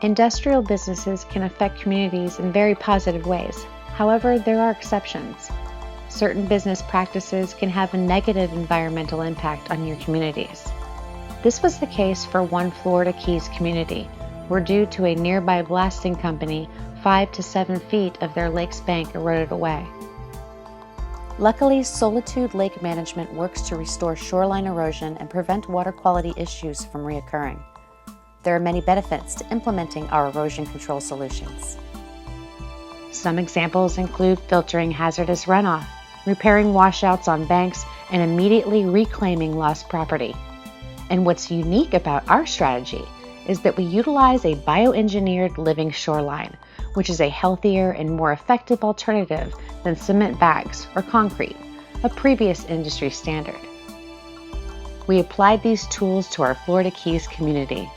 Industrial businesses can affect communities in very positive ways. However, there are exceptions. Certain business practices can have a negative environmental impact on your communities. This was the case for one Florida Keys community, where due to a nearby blasting company, 5 to 7 feet of their lake's bank eroded away. Luckily, Solitude Lake Management works to restore shoreline erosion and prevent water quality issues from reoccurring. There are many benefits to implementing our erosion control solutions. Some examples include filtering hazardous runoff, repairing washouts on banks, and immediately reclaiming lost property. And what's unique about our strategy is that we utilize a bioengineered living shoreline, which is a healthier and more effective alternative than cement bags or concrete, a previous industry standard. We applied these tools to our Florida Keys community.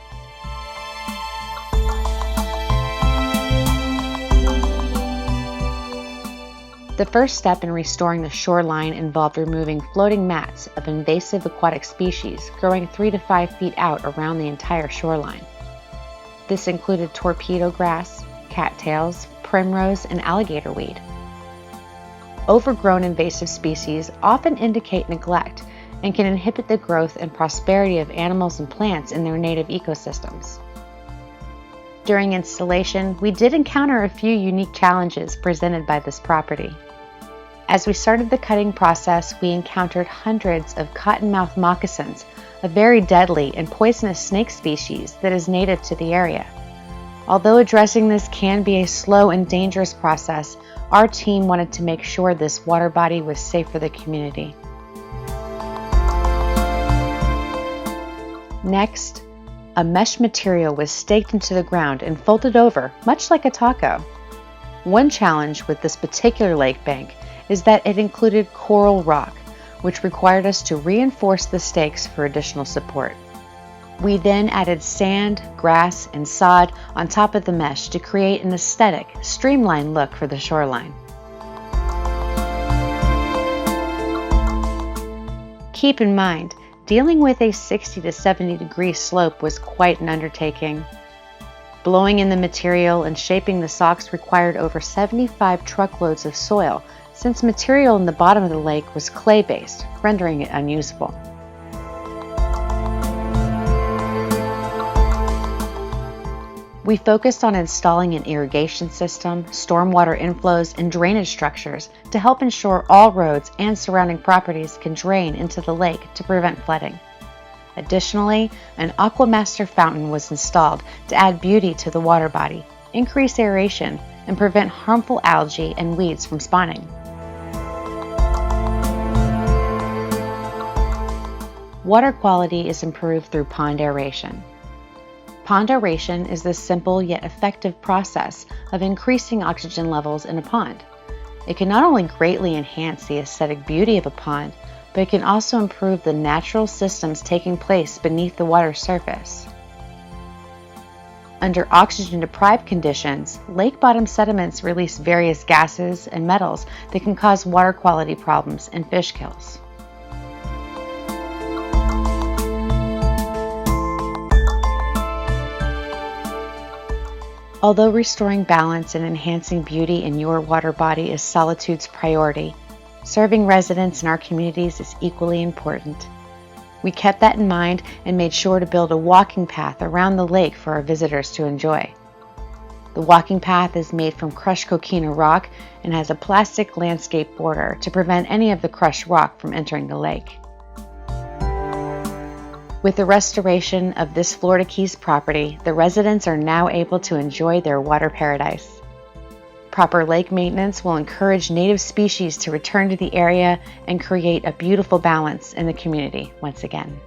The first step in restoring the shoreline involved removing floating mats of invasive aquatic species growing 3 to 5 feet out around the entire shoreline. This included torpedo grass, cattails, primrose, and alligator weed. Overgrown invasive species often indicate neglect and can inhibit the growth and prosperity of animals and plants in their native ecosystems. During installation, we did encounter a few unique challenges presented by this property. As we started the cutting process, we encountered hundreds of cottonmouth moccasins, a very deadly and poisonous snake species that is native to the area. Although addressing this can be a slow and dangerous process, our team wanted to make sure this water body was safe for the community. Next, a mesh material was staked into the ground and folded over, much like a taco. One challenge with this particular lake bank is that it included coral rock, which required us to reinforce the stakes for additional support. We then added sand, grass, and sod on top of the mesh to create an aesthetic, streamlined look for the shoreline. Keep in mind, dealing with a 60 to 70 degree slope was quite an undertaking. Blowing in the material and shaping the SOX required over 75 truckloads of soil, since material in the bottom of the lake was clay-based, rendering it unusable. We focused on installing an irrigation system, stormwater inflows, and drainage structures to help ensure all roads and surrounding properties can drain into the lake to prevent flooding. Additionally, an Aquamaster fountain was installed to add beauty to the water body, increase aeration, and prevent harmful algae and weeds from spawning. Water quality is improved through pond aeration. Pond aeration is the simple yet effective process of increasing oxygen levels in a pond. It can not only greatly enhance the aesthetic beauty of a pond, but it can also improve the natural systems taking place beneath the water's surface. Under oxygen-deprived conditions, lake bottom sediments release various gases and metals that can cause water quality problems and fish kills. Although restoring balance and enhancing beauty in your water body is Solitude's priority, serving residents in our communities is equally important. We kept that in mind and made sure to build a walking path around the lake for our visitors to enjoy. The walking path is made from crushed coquina rock and has a plastic landscape border to prevent any of the crushed rock from entering the lake. With the restoration of this Florida Keys property, the residents are now able to enjoy their water paradise. Proper lake maintenance will encourage native species to return to the area and create a beautiful balance in the community once again.